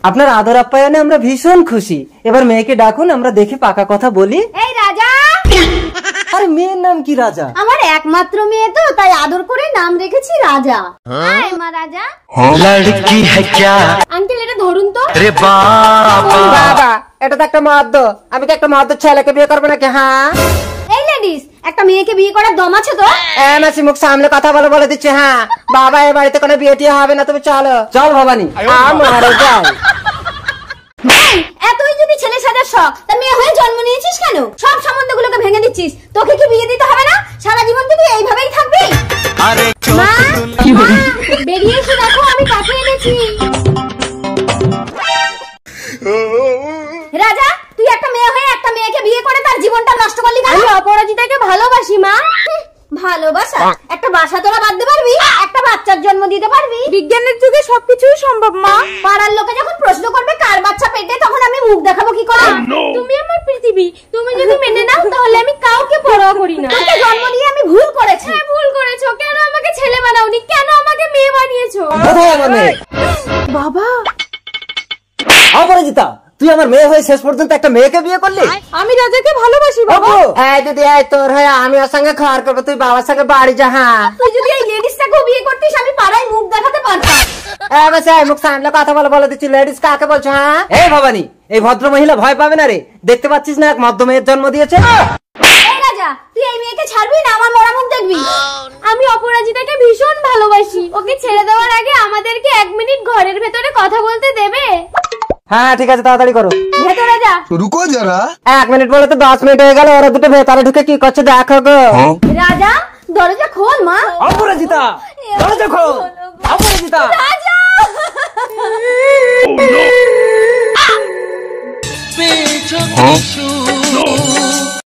আপনার আদর আপ্যায়নে আমরা ভীষণ খুশি। এবার মেয়েকে ডাকুন, আমরা দেখে পাকা কথা বলি। এই রাজা। আরে মেয়ের নাম কি রাজা? আমার একমাত্র মেয়ে তো, তাই আদর করে নাম রেখেছি রাজা। আয় মা রাজা। লড়কি হ্যায় ক্যা? আঙ্কেল এটা ধরুন তো। আরে বাবা বাবা, এটা তো একটা মদ্য। আমি কি একটা মদ্য ছেলেকে বিয়ে করবো নাকি? হ্যাঁ এই লেডিস, একটা মেয়েকে বিয়ে করার দম আছে তো? মাসি মুখ সামলে কথা বলে দিচ্ছি। হ্যাঁ বাবা, এ বাড়িতে কোনো বিয়ে টিয়ে হবে না, তুমি চলো। চল ভবানী, আমারও যাই। এতই যদি ছেলে সাজার শখ, তা মেয়ে হয়ে জন্ম নিয়েছিস কেন? সব সম্বন্ধগুলোকে ভেঙে দিচ্ছিস। তোকে কি বিয়ে দিতে হবে না? সারা জীবন তুই এইভাবেই থাকবি? মা, বেরিয়ে এসে দেখো আমি কাকে এনেছি। রাজা, তুই একটা মেয়ে হয়ে একটা মেয়েকে বিয়ে করে তার জীবনটা নষ্ট করলি কেন? আমি অপরাজিতাকে ভালোবাসি মা। ভালোবাসা? একটা বাসা তোরা বাঁধতে পারবি? একটা বাচ্চার জন্ম দিতে পারবি? বিজ্ঞানের যুগে সবকিছুই সম্ভব মা। পাড়ার লোকে যখন প্রশ্ন করবে কার বাচ্চা পেটে, তখন আমি মুখ দেখাবো কি করে? তুমি আমার পৃথিবী, তুমি যদি মেনে নাও তাহলে আমি কাউকে পরোয়া করি না। তোকে জন্ম দিয়ে আমি ভুল করেছি। হ্যাঁ ভুল করেছো। কেন আমাকে ছেলে বানাওনি? কেন আমাকে মেয়ে বানিয়েছো? কোথায় আমার মেয়ে? বাবা। অপরাজিতা, তুই আমার মেয়ে হয়ে শেষ পর্যন্ত একটা মেয়েকে বিয়ে করলি? আমি রাজাকে ভালোবাসি বাবা। এই দিদি, এই তোর হয়ে আমি ওর সঙ্গে খাওয়ার করবো, তুই বাবার সঙ্গে বাড়ি যা। হ্যাঁ তুই যদি এই লেডিসটাকেও বিয়ে করতিস, আমি পাড়ায় মুখ দেখাতে পারতাম। মুখ সামলে কথা বলে দিচ্ছি। লেডিস কাকে বলছো? হ্যাঁ এই ভবানী, এই ভদ্র মহিলা ভয় পাবে না রে? দেখতে পাচ্ছিস না এক মধ্য মেয়ের জন্ম দিয়েছে? এই রাজা, তুই এই মেয়েকে ছাড়বি না আমার মরা মুখ দেখবি? আমি অপরাজিতাকে ভীষণ ভালোবাসি। ওকে ছেড়ে দেওয়ার আগে আমাদেরকে 1 মিনিট ঘরের ভেতরে কথা বলতে দেবে? হ্যাঁ ঠিক আছে, তাড়াতাড়ি করো। ভেতরে যা। রুকো যারা। 1 মিনিট বলে তো 10 মিনিট হয়ে গেল। ওরা দুটো ভেতরে ঢুকে কি করছে দেখো গো। রাজা, দরজা খোল মা। অপরাজিতা, দরজা খোল। অপরাজিতা। রাজা। পেছনে